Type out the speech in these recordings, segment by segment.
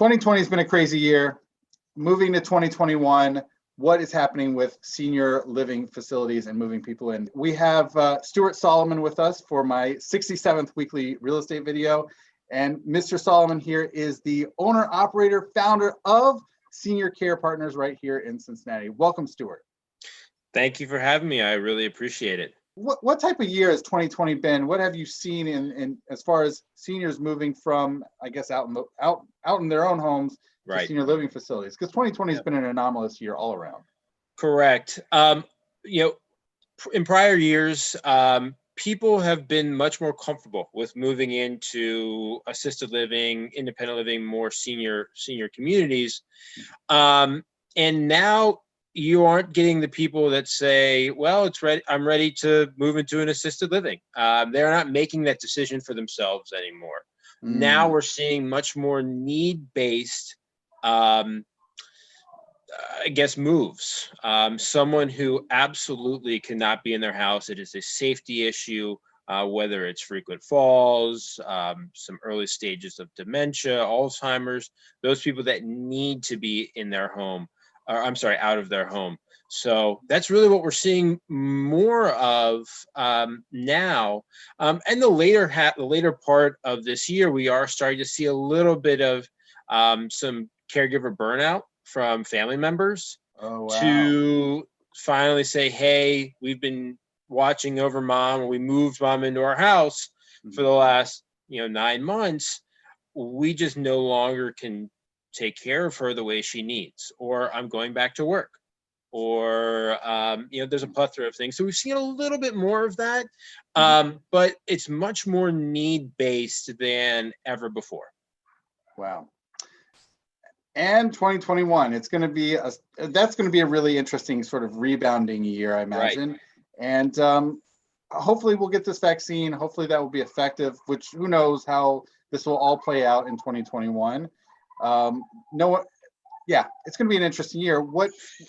2020 has been a crazy year. Moving to 2021, what is happening with senior living facilities and moving people in? We have Stuart Solomon with us for my 67th weekly real estate video. And Mr. Solomon here is the owner, operator, founder of Senior Care Partners right here in Cincinnati. Welcome, Stuart. Thank you for having me. I really appreciate it. What type of year has 2020 been? What have you seen in as far as seniors moving from, I guess, out in their own homes to senior living facilities? Because 2020 has been an anomalous year all around. Correct. In prior years, people have been much more comfortable with moving into assisted living, independent living, more senior communities. And now you aren't getting the people that say, well, it's ready, I'm ready to move into an assisted living. They're not making that decision for themselves anymore. Now we're seeing much more need-based, moves. Someone who absolutely cannot be in their house. It is a safety issue, whether it's frequent falls, some early stages of dementia, Alzheimer's, those people that need to be in their home, out of their home. So that's really what we're seeing more of now. And the later part of this year, we are starting to see a little bit of some caregiver burnout from family members. Oh, wow. To finally say, hey, we've been watching over mom, or we moved mom into our house for the last 9 months. We just no longer can take care of her the way she needs, or I'm going back to work, or there's a plethora of things. So we've seen a little bit more of that, but it's much more need-based than ever before. Wow. And 2021, that's going to be a really interesting sort of rebounding year, I imagine. Right. And hopefully we'll get this vaccine. Hopefully that will be effective, which who knows how this will all play out in 2021. It's going to be an interesting year.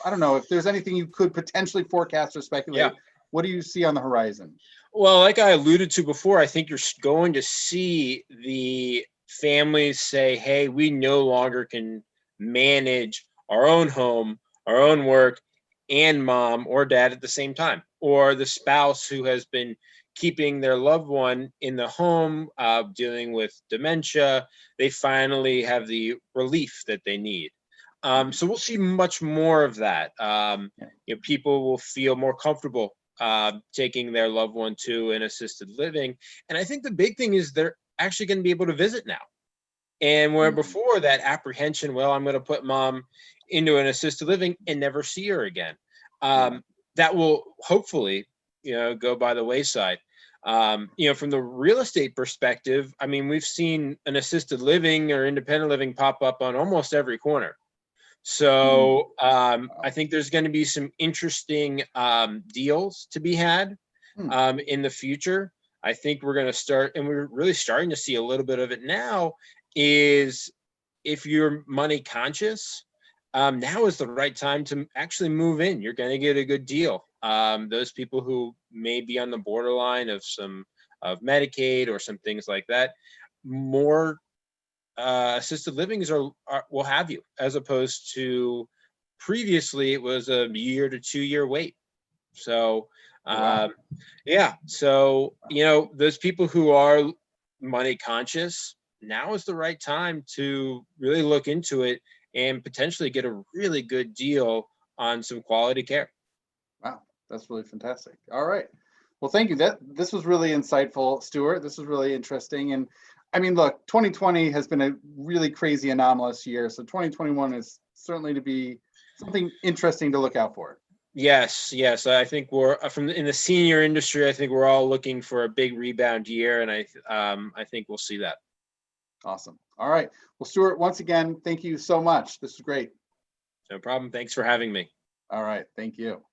I don't know if there's anything you could potentially forecast or speculate. Yeah. What do you see on the horizon? Well, like I alluded to before, I think you're going to see the families say, hey, we no longer can manage our own home, our own work, and mom or dad at the same time, or the spouse who has been keeping their loved one in the home, dealing with dementia. They finally have the relief that they need. So we'll see much more of that. People will feel more comfortable taking their loved one to an assisted living. And I think the big thing is they're actually going to be able to visit now. And where before that apprehension, well, I'm going to put mom into an assisted living and never see her again. That will hopefully, go by the wayside. From the real estate perspective, I mean, we've seen an assisted living or independent living pop up on almost every corner. So I think there's going to be some interesting deals to be had in the future. I think we're going to start, and we're really starting to see a little bit of it now, is if you're money conscious, now is the right time to actually move in. You're going to get a good deal. Those people who may be on the borderline of Medicaid or some things like that, more assisted livings will have you, as opposed to previously it was a 1 to 2 year wait. So so those people who are money conscious, now is the right time to really look into it and potentially get a really good deal on some quality care. Wow, that's really fantastic. All right. Well, thank you. This was really insightful, Stuart. This was really interesting. And I mean, look, 2020 has been a really crazy, anomalous year. So 2021 is certainly to be something interesting to look out for. Yes. I think we're in the senior industry. I think we're all looking for a big rebound year, and I think we'll see that. Awesome. All right. Well, Stuart, once again, thank you so much. This is great. No problem. Thanks for having me. All right. Thank you.